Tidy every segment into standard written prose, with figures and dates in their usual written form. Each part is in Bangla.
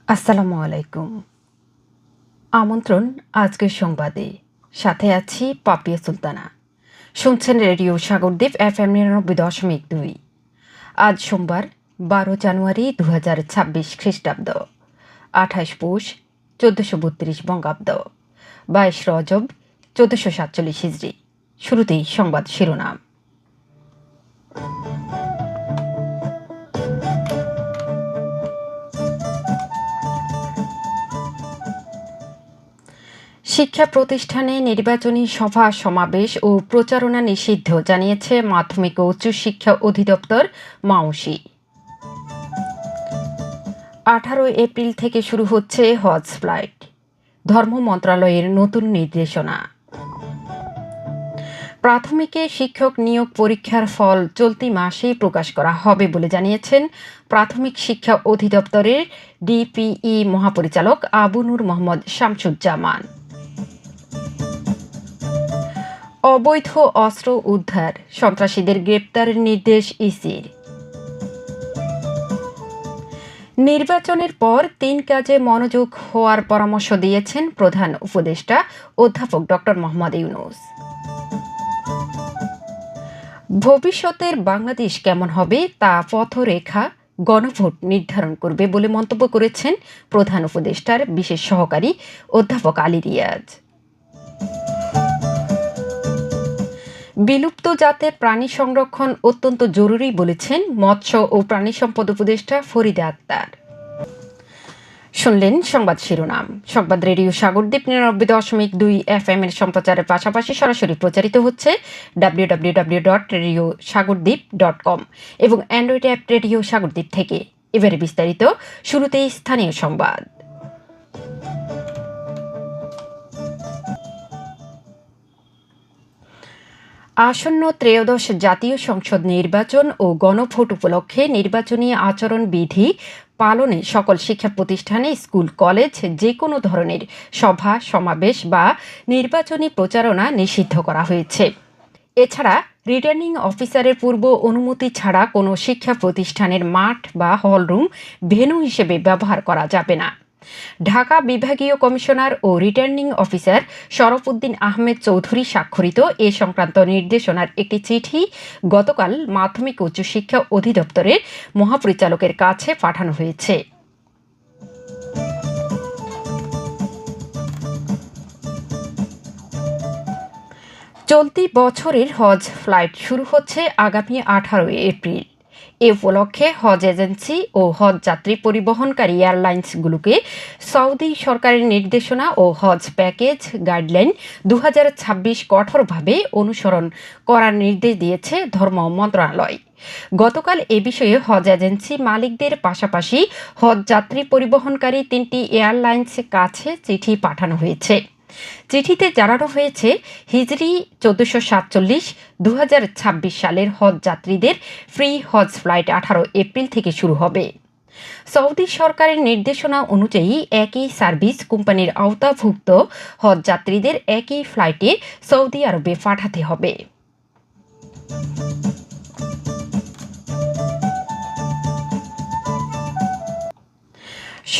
আসসালামু আলাইকুম। আমন্ত্রণ আজকের সংবাদে। সাথে আছি পাপিয়া সুলতানা। শুনছেন রেডিও সাগরদ্বীপ FM ৯৯.২। আজ সোমবার ১২ জানুয়ারি ২০২৬ খ্রিস্টাব্দ, ২৮ পৌষ ১৪৩২ বঙ্গাব্দ, ২২ রজব ১৪৪৭ হিজরি। শুরুতেই সংবাদ শিরোনাম। শিক্ষা প্রতিষ্ঠানে নির্বাচনী সভা সমাবেশ ও প্রচারণা নিষিদ্ধ জানিয়েছে মাধ্যমিক ও উচ্চশিক্ষা অধিদপ্তর মাউসি। ১৮ এপ্রিল থেকে শুরু হচ্ছে হজ ফ্লাইট, ধর্ম মন্ত্রণালয়ের নতুন নির্দেশনা। প্রাথমিকে শিক্ষক নিয়োগ পরীক্ষার ফল চলতি মাসেই প্রকাশ করা হবে বলে জানিয়েছেন প্রাথমিক শিক্ষা অধিদপ্তরের ডিপিই মহাপরিচালক আবু নূর মোহাম্মদ শামসুজ্জামান। অবৈধ অস্ত্র উদ্ধার, সন্ত্রাসীদের গ্রেপ্তারের নির্দেশ ইসির। নির্বাচনের পর ৩ কাজে মনোযোগ হওয়ার পরামর্শ দিয়েছেন প্রধান উপদেষ্টা অধ্যাপক ডক্টর মোহাম্মদ ইউনূস। ভবিষ্যতের বাংলাদেশ কেমন হবে তা পথরেখা গণভোট নির্ধারণ করবে বলে মন্তব্য করেছেন প্রধান উপদেষ্টার বিশেষ সহকারী অধ্যাপক আলী রিয়াজ। বিলুপ্ত জাতের প্রাণী সংরক্ষণ অত্যন্ত জরুরি বলেছেন মৎস্য ও প্রাণী সম্পদ উপদেষ্টা ফরিদা আক্তার। শুনলেন সংবাদ শিরোনাম। সংবাদ রেডিও সাগরদ্বীপ ৯৯.২ FM এর সম্প্রচারের পাশাপাশি সরাসরি প্রচারিত হচ্ছে www.radiosagordip.com এবং অ্যান্ড্রয়েড অ্যাপ রেডিও সাগরদ্বীপ থেকে। এবারে বিস্তারিত। শুরুতেই স্থানীয় সংবাদ। আসন্ন ত্রয়োদশ জাতীয় সংসদ নির্বাচন ও গণভোট উপলক্ষে নির্বাচনী আচরণ বিধি পালনে সকল শিক্ষা প্রতিষ্ঠানে, স্কুল, কলেজ যে কোনো ধরনের সভা সমাবেশ বা নির্বাচনী প্রচারণা নিষিদ্ধ করা হয়েছে। এছাড়া রিটার্নিং অফিসারের পূর্ব অনুমতি ছাড়া কোনো শিক্ষা প্রতিষ্ঠানের মাঠ বা হলরুম ভেন্যু হিসেবে ব্যবহার করা যাবে না। ঢাকা বিভাগীয় কমিশনার ও রিটার্নিং অফিসার শরফুদ্দিন আহমেদ চৌধুরী স্বাক্ষরিত এ সংক্রান্ত নির্দেশনার একটি চিঠি গতকাল মাধ্যমিক উচ্চশিক্ষা অধিদপ্তরের মহাপরিচালকের কাছে পাঠানো হয়েছে। চলতি বছরের হজ ফ্লাইট শুরু হচ্ছে আগামী ১৮ এপ্রিল। এ উপলক্ষে হজ এজেন্সি ও হজ যাত্রী পরিবহনকারী এয়ারলাইন্সগুলোকে সৌদি সরকারের নির্দেশনা ও হজ প্যাকেজ গাইডলাইন ২০২৬ কঠোরভাবে অনুসরণ করার নির্দেশ দিয়েছে ধর্ম মন্ত্রণালয়। গতকাল এ বিষয়ে হজ এজেন্সি মালিকদের পাশাপাশি হজ যাত্রী পরিবহনকারী ৩টি এয়ারলাইন্সের কাছে চিঠি পাঠানো হয়েছে। চিঠিতে জানানো হয়েছে, হিজরি ১৪৪৭ ২০২৬ সালের হজ যাত্রীদের ফ্রি হজ ফ্লাইট ১৮ এপ্রিল থেকে শুরু হবে। সৌদি সরকারের নির্দেশনা অনুযায়ী একই সার্ভিস কোম্পানির আওতাভুক্ত হজ যাত্রীদের একই ফ্লাইটে সৌদি আরবে পাঠাতে হবে।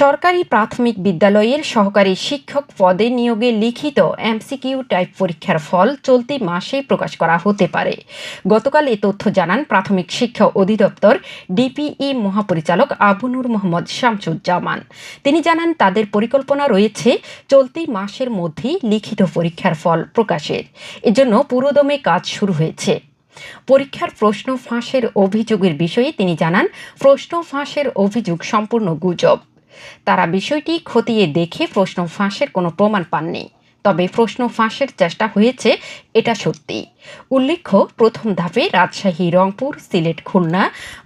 সরকারি প্রাথমিক বিদ্যালয়ের সহকারী শিক্ষক পদে নিয়োগে লিখিত এমসিকিউ টাইপ পরীক্ষার ফল চলতি মাসেই প্রকাশ করা হতে পারে। গতকাল এ তথ্য জানান প্রাথমিক শিক্ষা অধিদপ্তর ডিপিই মহাপরিচালক আবু নূর মোহাম্মদ শামসুজ্জামান। তিনি জানান, তাদের পরিকল্পনা রয়েছে চলতি মাসের মধ্যেই লিখিত পরীক্ষার ফল প্রকাশের। এজন্য পুরোদমে কাজ শুরু হয়েছে। পরীক্ষার প্রশ্ন ফাঁসের অভিযোগের বিষয়ে তিনি জানান, প্রশ্ন ফাঁসের অভিযোগ সম্পূর্ণ গুজব। তারা বিষয়টি খতিয়ে দেখে প্রশ্ন ফাঁসের কোনো প্রমাণ পাননি, তবে প্রশ্ন ফাঁসের চেষ্টা হয়েছে এটা সত্যি। উল্লেখ্য, প্রথম ধাপে রাজশাহী, রংপুর, সিলেট, খুলনা,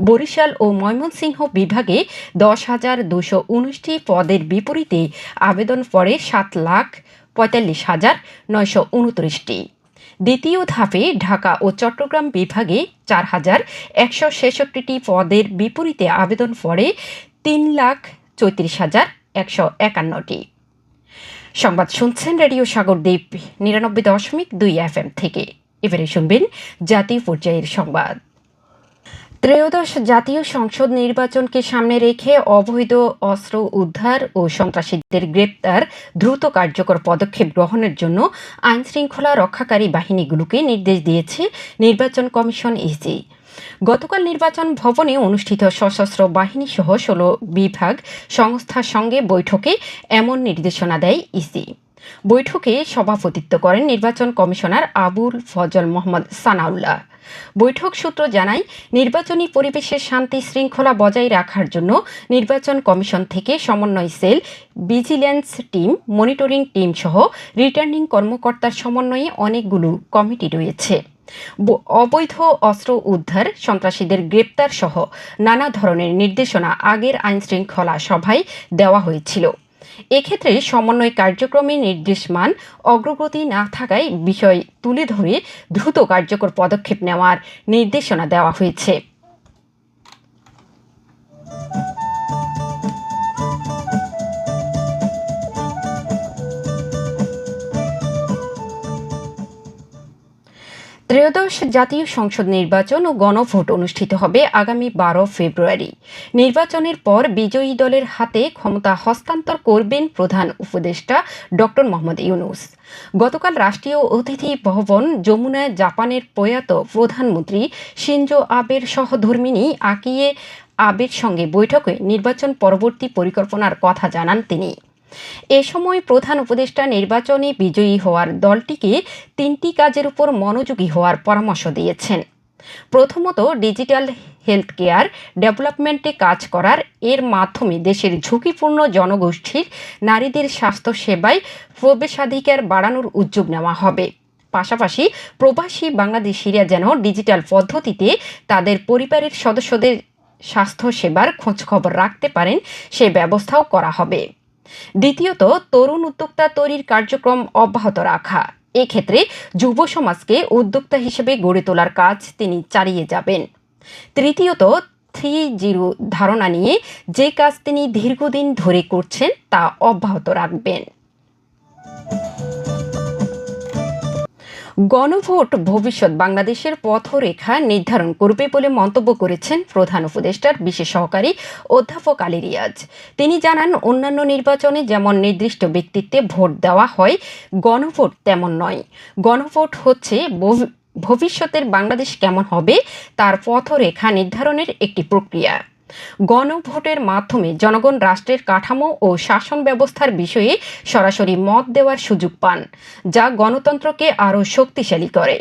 বরিশাল ও ময়মনসিংহ বিভাগে ১০,২১৯টি পদের বিপরীতে আবেদন পড়ে ৭,৪৫,৯২৯টি। দ্বিতীয় ধাপে ঢাকা ও চট্টগ্রাম বিভাগে ৪,১৬৬টি পদের বিপরীতে আবেদন পড়ে ৩,৩৪,১৫১টি। সংবাদ শুনছেন রেডিও সাগরদ্বীপ ৯৯.২ FM থেকে। এবারে শুনবেন জাতীয় পর্যায়ের সংবাদ। ত্রয়োদশ জাতীয় সংসদ নির্বাচনকে সামনে রেখে অবৈধ অস্ত্র উদ্ধার ও সন্ত্রাসীদের গ্রেপ্তার দ্রুত কার্যকর পদক্ষেপ গ্রহণের জন্য আইনশৃঙ্খলা রক্ষাকারী বাহিনীগুলোকে নির্দেশ দিয়েছে নির্বাচন কমিশন ইসি। গতকাল নির্বাচন ভবনে অনুষ্ঠিত সশস্ত্র বাহিনী সহ ১৬ বিভাগ সংস্থার সঙ্গে বৈঠকে এমন নির্দেশনা দেয় ইসি। বৈঠকে সভাপতিত্ব করেন নির্বাচন কমিশনার আবুল ফজল মোহাম্মদ সানাউল্লাহ। বৈঠক সূত্র জানায়, নির্বাচনী পরিবেশে শান্তি শৃঙ্খলা বজায় রাখার জন্য নির্বাচন কমিশন থেকে সমন্বয় cell, vigilance team, monitoring team সহ রিটার্নিং কর্মকর্তার সমন্বয়ে অনেকগুলো কমিটি রয়েছে। অবৈধ অস্ত্র উদ্ধার, সন্ত্রাসীদের গ্রেপ্তার সহ নানা ধরনের নির্দেশনা আগের আইনশৃঙ্খলা সভায় দেওয়া হয়েছিল। এক্ষেত্রে সমন্বয় কার্যক্রমে নির্দেশমান অগ্রগতি না থাকায় বিষয় তুলে ধরে দ্রুত কার্যকর পদক্ষেপ নেওয়ার নির্দেশনা দেওয়া হয়েছে। ত্রয়োদশ জাতীয় সংসদ নির্বাচন ও গণভোট অনুষ্ঠিত হবে আগামী ১২ ফেব্রুয়ারি। নির্বাচনের পর বিজয়ী দলের হাতে ক্ষমতা হস্তান্তর করবেন প্রধান উপদেষ্টা ডক্টর মোহাম্মদ ইউনূস। গতকাল রাষ্ট্রীয় অতিথি ভবন যমুনায় জাপানের প্রয়াত প্রধানমন্ত্রী শিনজো আবের সহধর্মিণী আকিয়ে আবের সঙ্গে বৈঠকে নির্বাচন পরবর্তী পরিকল্পনার কথা জানান তিনি। এ সময় প্রধান উপদেষ্টা নির্বাচনে বিজয়ী হওয়ার দলটিকে ৩টি কাজের উপর মনোযোগী হওয়ার পরামর্শ দিয়েছেন। প্রথমত, ডিজিটাল হেলথ কেয়ার ডেভেলপমেন্টে কাজ করার, এর মাধ্যমে দেশের ঝুঁকিপূর্ণ জনগোষ্ঠীর নারীদের স্বাস্থ্য সেবায় প্রবেশাধিকার বাড়ানোর উদ্যোগ নেওয়া হবে। পাশাপাশি প্রবাসী বাংলাদেশিরা যেন ডিজিটাল পদ্ধতিতে তাদের পরিবারের সদস্যদের স্বাস্থ্য সেবার খোঁজখবর রাখতে পারেন, সে ব্যবস্থাও করা হবে। দ্বিতীয়ত, তরুণ উদ্যোক্তা তৈরির কার্যক্রম অব্যাহত রাখা। এক্ষেত্রে যুব সমাজকে উদ্যোক্তা হিসেবে গড়ে তোলার কাজ তিনি চালিয়ে যাবেন। তৃতীয়ত, 3-0 ধারণা নিয়ে যে কাজ তিনি দীর্ঘদিন ধরে করছেন তা অব্যাহত রাখবেন। গণভোট ভবিষ্যৎ বাংলাদেশের পথরেখা নির্ধারণ করবে বলে মন্তব্য করেছেন প্রধান উপদেষ্টার বিশেষ সহকারী অধ্যাপক আলী রিয়াজ। তিনি জানান, অন্যান্য নির্বাচনে যেমন নির্দিষ্ট ব্যক্তিত্বে ভোট দেওয়া হয়, গণভোট তেমন নয়। গণভোট হচ্ছে ভবিষ্যতের বাংলাদেশ কেমন হবে তার পথরেখা নির্ধারণের একটি প্রক্রিয়া। গণভোটের মাধ্যমে জনগণ রাষ্ট্রের কাঠামো ও শাসন ব্যবস্থার বিষয়ে সরাসরি মত দেওয়ার সুযোগ পান, যা গণতন্ত্রকে আরও শক্তিশালী করে।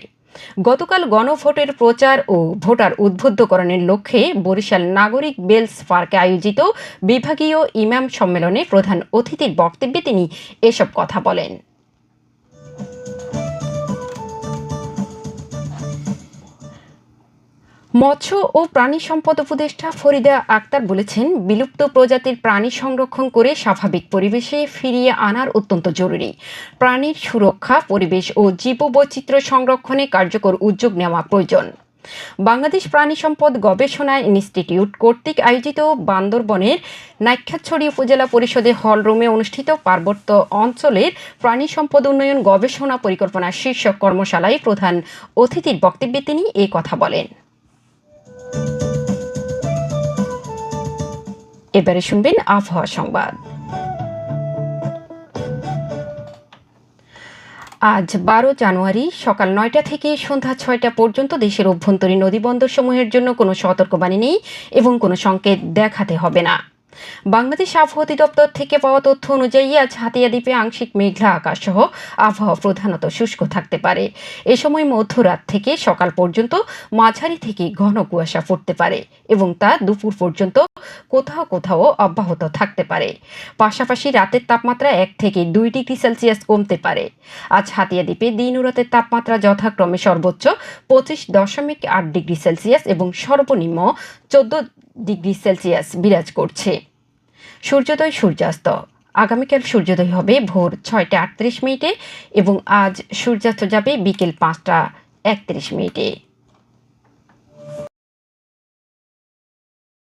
গতকাল গণভোটের প্রচার ও ভোটার উদ্বুদ্ধকরণের লক্ষ্যে বরিশাল নাগরিক বেলস পার্কে আয়োজিত বিভাগীয় ইমাম সম্মেলনে প্রধান অতিথির বক্তব্যে তিনি এসব কথা বলেন। মৎস্য ও প্রাণী সম্পদ উপদেষ্টা ফরিদা আক্তার বলেছেন, বিলুপ্ত প্রজাতির প্রাণী সংরক্ষণ করে স্বাভাবিক পরিবেশে ফিরিয়ে আনার অত্যন্ত জরুরি। প্রাণীর সুরক্ষা, পরিবেশ ও জীববৈচিত্র্য সংরক্ষণে কার্যকর উদ্যোগ নেওয়া প্রয়োজন। বাংলাদেশ প্রাণী সম্পদ গবেষণা ইনস্টিটিউট কর্তৃক আয়োজিত বান্দরবনের নাইক্ষ্যংছড়ি উপজেলা পরিষদের হলরুমে অনুষ্ঠিত পার্বত্য অঞ্চলের প্রাণী সম্পদ উন্নয়ন গবেষণা পরিকল্পনা শীর্ষক কর্মশালায় প্রধান অতিথির বক্তব্যে তিনি এই কথা বলেন। এবারে শুনবেন আবহাওয়া সংবাদ। আজ 12 জানুয়ারি সকাল 9টা থেকে সন্ধ্যা 6টা পর্যন্ত দেশের অভ্যন্তরীণ নদীবন্দর সমূহের জন্য কোনো সতর্কবাণী নেই এবং কোনো সংকেত দেখাতে হবে না। বাংলাদেশ আবহাওয়া অধিদপ্তর থেকে পাওয়া তথ্য অনুযায়ী আজ হাতিয়া দ্বীপে আংশিক মেঘলা আকাশ সহ আবহাওয়া প্রধানত শুষ্ক থাকতে পারে। এ সময় মধ্যরাত থেকে সকাল পর্যন্ত মাঝারি থেকে ঘন কুয়াশা পড়তে পারে এবং তা দুপুর পর্যন্ত কোথাও কোথাও অব্যাহত থাকতে পারে। পাশাপাশি রাতের তাপমাত্রা 1 থেকে 2 ডিগ্রি সেলসিয়াস কমতে পারে। আজ হাতিয়া দ্বীপে দিন ও রাতের তাপমাত্রা যথাক্রমে সর্বোচ্চ 25.8 ডিগ্রি সেলসিয়াস এবং সর্বনিম্ন 14 ডিগ্রি সেলসিয়াস বিরাজ করছে। সূর্যোদয় সূর্যাস্ত। আগামীকাল সূর্যোদয় হবে ভোর 6টা 38 মিনিটে এবং আজ সূর্যাস্ত যাবে বিকেল 5টা 31 মিনিটে।